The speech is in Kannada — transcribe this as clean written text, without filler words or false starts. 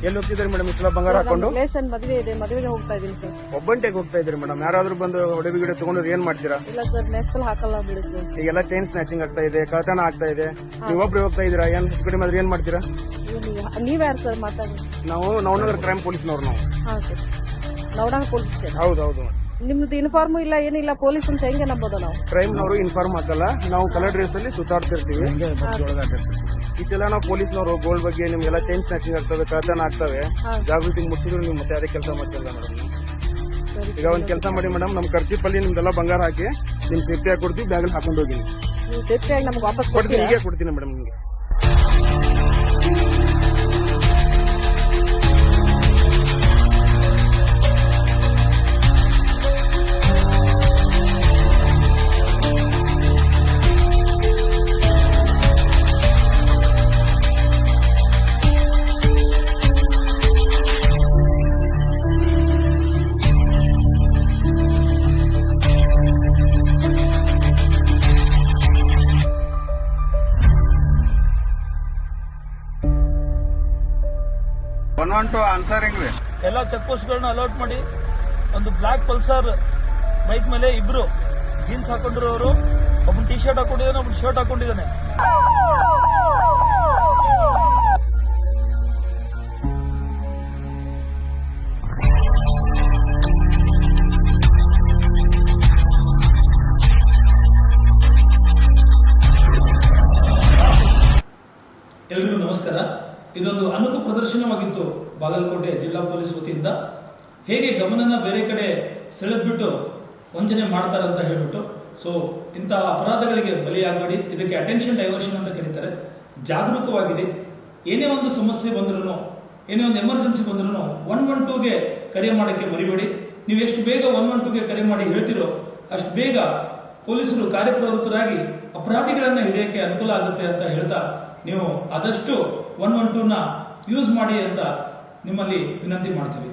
ಎಲ್ಲಿ ಹೋಗ್ತಿದ್ರಿ ಮೇಡಮ್ ಇಷ್ಟೆಲ್ಲ ಬಂಗಾರ ಹಾಕೊಂಡು? ರಿಲೇಷನ್ ಮದುವೆ ಇದೆ, ಮದುವೆಗೆ ಹೋಗ್ತಾ ಇದೀನಿ ಸರ್. ಒಬ್ಬಂಟೆಗೆ ಹೋಗ್ತಾ ಇದ್ರಿ ಮೇಡಮ್? ಯಾರಾದ್ರೂ ಬಂದು ಒಡವೆ ಗಿಡ ತಗೊಂಡ್ರೆ ಏನ್ ಮಾಡ್ತೀರಾ? ಇಲ್ಲ ಸರ್, ನೆಕ್ಸ್ಟ್ ಸಲ ಹಾಕಲ್ಲ ಬಿಡಿ ಸರ್. ಈಗೆಲ್ಲ ಚೈನ್ ಸ್ನ್ಯಾಚಿಂಗ್ ಆಗ್ತಾ ಇದೆ, ಕಳ್ತನ ಆಗ್ತಾ ಇದೆ, ನೀವೊಬ್ರು ಹೋಗ್ತಾ ಇದೀರಾ, ಏನ್ ಕಡಿಮೆ ಆದ್ರೆ ಏನ್ ಮಾಡ್ತೀರಾ? ನೀವ್ಯಾರು ಸರ್ ಮಾತಾಡಿ? ನಾವು ನವನಗರ ಕ್ರೈಮ್ ಪೊಲೀಸ್ನವ್ರು ನಾವು. ಹಾ ಸರ್, ನವಡಂಗ ಪೊಲೀಸ್ ಸ್ಟೇಷನ್. ಹೌದೌದು. ನಿಮ್ದು ಇನ್ಫಾರ್ಮ್ ಇಲ್ಲ ಏನಿಲ್ಲ, ಪೊಲೀಸ್ ಅಂತ ಹೆಂಗೆ ನಂಬೋದು ನಾವು? ಕ್ರೈಮ್ನವರು ಇನ್ಫಾರ್ಮ್ ಹಾಕಲ್ಲ, ನಾವು ಕಲರ್ ಡ್ರೆಸ್ ಅಲ್ಲಿ ಸುತ್ತಾಡ್ತಿರ್ತೀವಿ. ಇದೆಲ್ಲ ನಾವು ಪೊಲೀಸ್ನವರು ಗೋಲ್ಡ್ ಬಗ್ಗೆ ನಿಮ್ಗೆಲ್ಲ ಚೈನ್ ಸ್ನ್ಯಾಚಿಂಗ್ ಆಗ್ತವೆ, ಕಳ್ತನ ಆಗ್ತವೆ, ಜಾಗೃತಿ ಮುಟ್ಟಿದ್ರು ನೀವು ಮತ್ತೆ ಅದೇ ಕೆಲಸ ಮಾಡ್ತಿಲ್ಲ ಮೇಡಮ್. ಈಗ ಒಂದ್ ಕೆಲಸ ಮಾಡಿ ಮೇಡಮ್, ನಮ್ ಖರ್ಚಿಪಲ್ಲಿ ನಿಮ್ದೆಲ್ಲ ಬಂಗಾರ ಹಾಕಿ ನಿಮ್ ಸೇಫ್ಟಿ ಆಗಿ ಕೊಡ್ತೀವಿ, ಬ್ಯಾಗಲ್ಲಿ ಹಾಕೊಂಡು ಹೋಗಿ. ನೀವು ಸೇಫ್ಟಿ ಆಗಿ ನಮ್ಗೆ ವಾಪಸ್ ಕೊಡ್ತೀನಿ, ಹೀಗೆ ಕೊಡ್ತೀನಿ ಮೇಡಮ್ ನಿಮ್ಗೆ. ಆನ್ಸರಿಂಗ್ ಎಲ್ಲ ಚೆಕ್ ಪೋಸ್ಟ್ ಗಳನ್ನ ಅಲರ್ಟ್ ಮಾಡಿ. ಒಂದು ಬ್ಲಾಕ್ ಪಲ್ಸರ್ ಬೈಕ್ ಮೇಲೆ ಇಬ್ರು ಜೀನ್ಸ್ ಹಾಕೊಂಡಿರೋರು, ಒಬ್ಬನ್ ಟಿ ಶರ್ಟ್ ಹಾಕೊಂಡಿದ್ದಾನೆ, ಒಬ್ಬನ್ ಶರ್ಟ್ ಹಾಕೊಂಡಿದ್ದಾನೆ. ಎಲ್ರಿಗೂ ನಮಸ್ಕಾರ. ಇದೊಂದು ಅನುಕ ಪ್ರದರ್ಶನವಾಗಿತ್ತು ಬಾಗಲಕೋಟೆ ಜಿಲ್ಲಾ ಪೊಲೀಸ್ ವತಿಯಿಂದ. ಹೇಗೆ ಗಮನನ ಬೇರೆ ಕಡೆ ಸೆಳೆದ್ಬಿಟ್ಟು ವಂಚನೆ ಮಾಡ್ತಾರಂತ ಹೇಳ್ಬಿಟ್ಟು, ಸೊ ಇಂತಹ ಅಪರಾಧಗಳಿಗೆ ಬಲಿಯಾಗಬೇಡಿ. ಇದಕ್ಕೆ ಅಟೆನ್ಷನ್ ಡೈವರ್ಷನ್ ಅಂತ ಕರೀತಾರೆ. ಜಾಗರೂಕವಾಗಿರಿ. ಏನೇ ಒಂದು ಸಮಸ್ಯೆ ಬಂದ್ರೂ, ಏನೇ ಒಂದು ಎಮರ್ಜೆನ್ಸಿ ಬಂದ್ರೂ 112ಗೆ ಕರೆ ಮಾಡೋಕ್ಕೆ ಮರಿಬೇಡಿ. ನೀವು ಎಷ್ಟು ಬೇಗ 112ಗೆ ಕರೆ ಮಾಡಿ ಹೇಳ್ತಿರೋ ಅಷ್ಟು ಬೇಗ ಪೊಲೀಸರು ಕಾರ್ಯಪ್ರವೃತ್ತರಾಗಿ ಅಪರಾಧಿಗಳನ್ನ ಹಿಡಿಯಕ್ಕೆ ಅನುಕೂಲ ಆಗುತ್ತೆ ಅಂತ ಹೇಳ್ತಾ, ನೀವು ಆದಷ್ಟು 112ನ ಯೂಸ್ ಮಾಡಿ ಅಂತ ನಿಮ್ಮಲ್ಲಿ ವಿನಂತಿ ಮಾಡ್ತೀವಿ.